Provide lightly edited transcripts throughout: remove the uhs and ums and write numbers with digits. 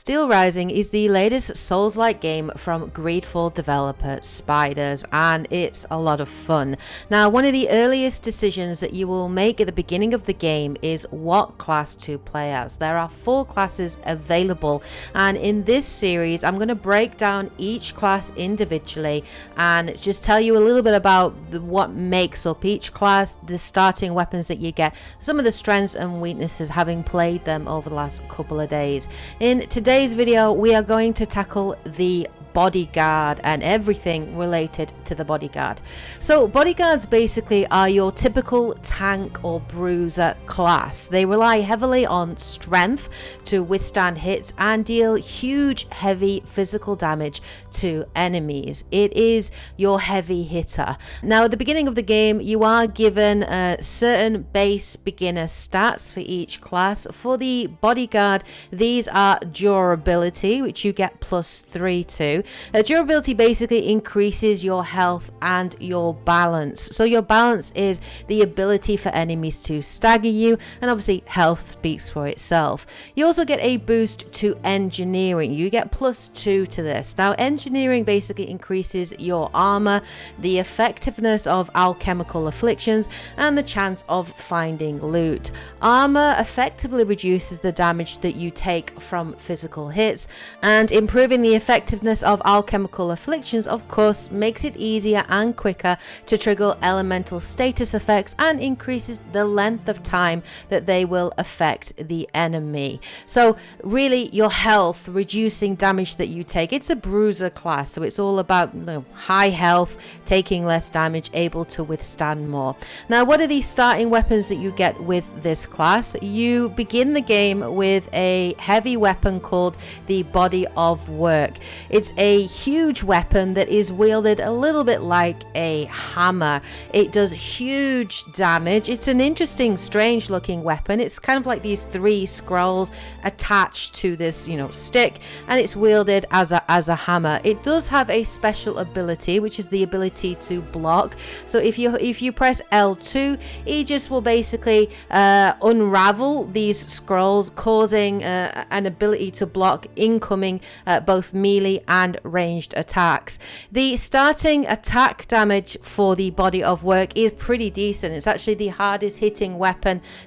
Steelrising is the latest Souls-like game from Greedfall developer Spiders, and it's a lot of fun. Now, one of the earliest decisions that you will make at the beginning of the game is what class to play as. There are 4 classes available, and in this series I'm going to break down each class individually and just tell you a little bit about what makes up each class, the starting weapons that you get, some of the strengths and weaknesses having played them over the last couple of days. In today's video we are going to tackle the Bodyguard and everything related to the Bodyguard. So Bodyguards basically are your typical tank or bruiser class. They rely heavily on strength to withstand hits and deal huge heavy physical damage to enemies. It is your heavy hitter. Now at the beginning of the game you are given certain base beginner stats for each class. For the Bodyguard, these are durability, which you get +3 to. Durability basically increases your health and your balance. So your balance is the ability for enemies to stagger you, and obviously health speaks for itself. You also get a boost to engineering. You get +2 to this. Now engineering basically increases your armor, the effectiveness of alchemical afflictions, and the chance of finding loot. Armor effectively reduces the damage that you take from physical hits, and improving the effectiveness of alchemical afflictions of course makes it easier and quicker to trigger elemental status effects and increases the length of time that they will affect the enemy. So really your health, reducing damage that you take. It's a bruiser class, so it's all about high health, taking less damage, able to withstand more. Now what are the starting weapons that you get with this class? You begin the game with a heavy weapon called the Body of Work. It's a huge weapon that is wielded a little bit like a hammer. It does huge damage. It's an interesting, strange looking weapon. It's kind of like these 3 scrolls attached to this, stick, and it's wielded as a hammer. It does have a special ability, which is the ability to block. So if you press L2, it just will basically unravel these scrolls, causing an ability to block incoming both melee and ranged attacks. The starting attack damage for the Body of Work is pretty decent. It's actually the hardest hitting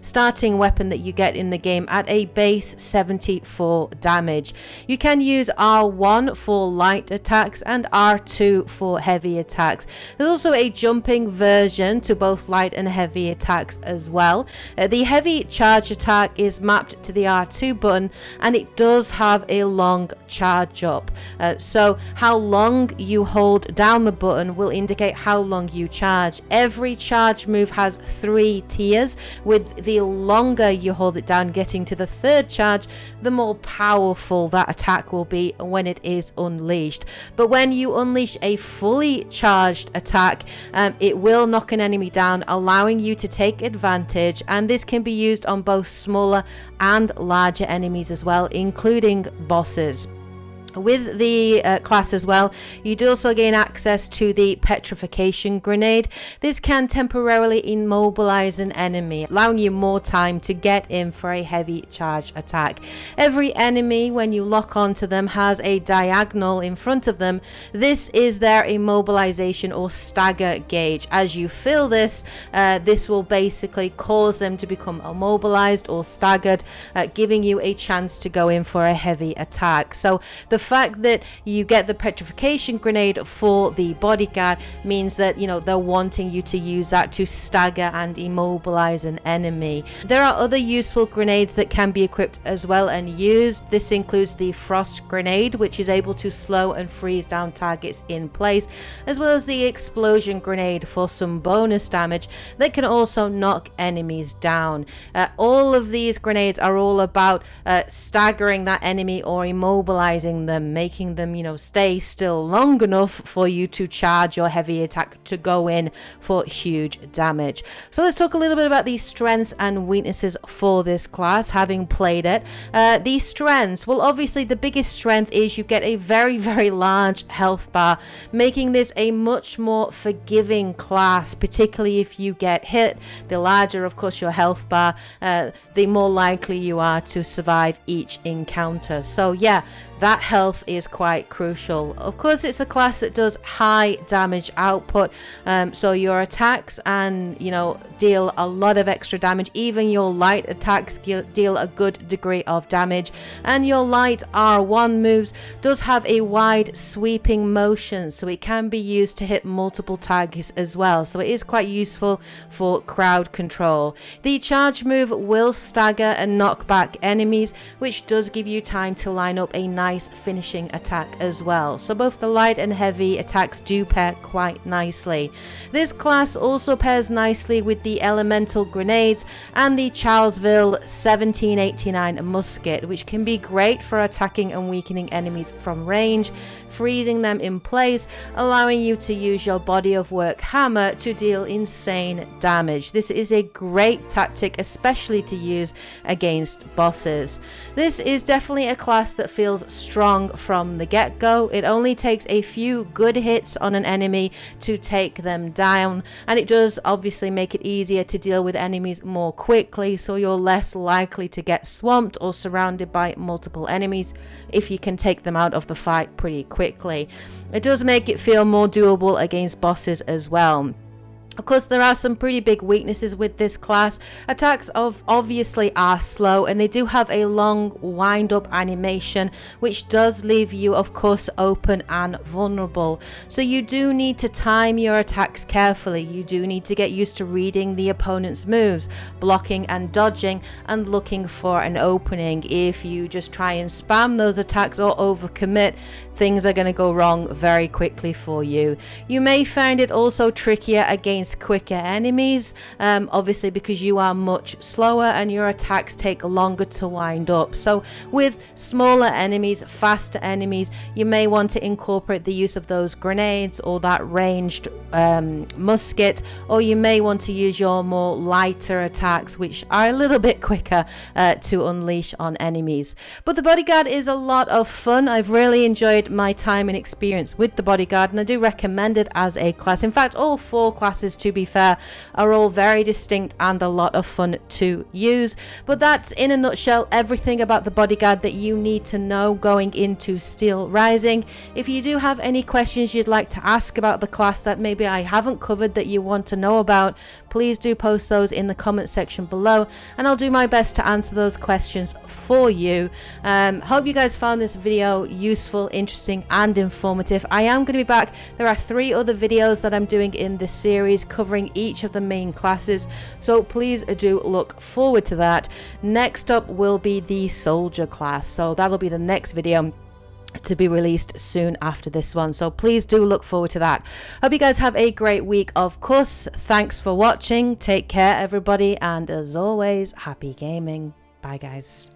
starting weapon that you get in the game at a base 74 damage. You can use R1 for light attacks and R2 for heavy attacks. There's also a jumping version to both light and heavy attacks as well. The heavy charge attack is mapped to the R2 button, and it does have a long charge up. So how long you hold down the button will indicate how long you charge. Every charge move has 3 tiers, with the longer you hold it down, getting to the 3rd charge, the more powerful that attack will be when it is unleashed. But when you unleash a fully charged attack, it will knock an enemy down, allowing you to take advantage, and this can be used on both smaller and larger enemies as well, including bosses. With the class as well, you do also gain access to the petrification grenade. This can temporarily immobilize an enemy, allowing you more time to get in for a heavy charge attack. Every enemy, when you lock onto them, has a diagonal in front of them. This is their immobilization or stagger gauge. As you fill this, this will basically cause them to become immobilized or staggered, giving you a chance to go in for a heavy attack. So the fact that you get the petrification grenade for the Bodyguard means that they're wanting you to use that to stagger and immobilize an enemy. There are other useful grenades that can be equipped as well and used. This includes the frost grenade, which is able to slow and freeze down targets in place, as well as the explosion grenade for some bonus damage that can also knock enemies down. All of these grenades are all about staggering that enemy or immobilizing them. them, making them, you know, stay still long enough for you to charge your heavy attack to go in for huge damage. So let's talk a little bit about the strengths and weaknesses for this class, having played it. These strengths, well, obviously the biggest strength is you get a very large health bar, making this a much more forgiving class, particularly if you get hit. The larger, of course, your health bar, the more likely you are to survive each encounter. So yeah, that health is quite crucial. Of course, it's a class that does high damage output, so your attacks and, you know, deal a lot of extra damage. Even your light attacks deal a good degree of damage, and your light R1 moves does have a wide sweeping motion, so it can be used to hit multiple targets as well, so it is quite useful for crowd control. The charge move will stagger and knock back enemies, which does give you time to line up a nice finishing attack as well. So both the light and heavy attacks do pair quite nicely. This class also pairs nicely with the elemental grenades and the Charlesville 1789 musket, which can be great for attacking and weakening enemies from range, freezing them in place, allowing you to use your body of work hammer to deal insane damage. This is a great tactic, especially to use against bosses. This is definitely a class that feels strong from the get-go. It only takes a few good hits on an enemy to take them down, and it does obviously make it easier to deal with enemies more quickly, so you're less likely to get swamped or surrounded by multiple enemies if you can take them out of the fight pretty quickly. It does make it feel more doable against bosses as well. Of course, there are some pretty big weaknesses with this class. Attacks obviously are slow, and they do have a long wind-up animation, which does leave you, of course, open and vulnerable. So you do need to time your attacks carefully. You do need to get used to reading the opponent's moves, blocking and dodging, and looking for an opening. If you just try and spam those attacks or overcommit, things are going to go wrong very quickly for you. You may find it also trickier against quicker enemies, obviously because you are much slower and your attacks take longer to wind up. So with smaller enemies, faster enemies, you may want to incorporate the use of those grenades or that ranged musket, or you may want to use your more lighter attacks, which are a little bit quicker to unleash on enemies. But the Bodyguard is a lot of fun. I've really enjoyed my time and experience with the Bodyguard, and I do recommend it as a class. In fact, all four classes, to be fair, are all very distinct and a lot of fun to use. But that's in a nutshell everything about the Bodyguard that you need to know going into Steelrising. If you do have any questions you'd like to ask about the class that maybe I haven't covered that you want to know about, please do post those in the comment section below, and I'll do my best to answer those questions for you. Hope you guys found this video useful, interesting and informative. I am going to be back. There are 3 other videos that I'm doing in this series covering each of the main classes, so please do look forward to that. Next up will be the soldier class, so that'll be the next video to be released soon after this one, so please do look forward to that. Hope you guys have a great week. Of course, thanks for watching. Take care, everybody, and as always, happy gaming. Bye, guys.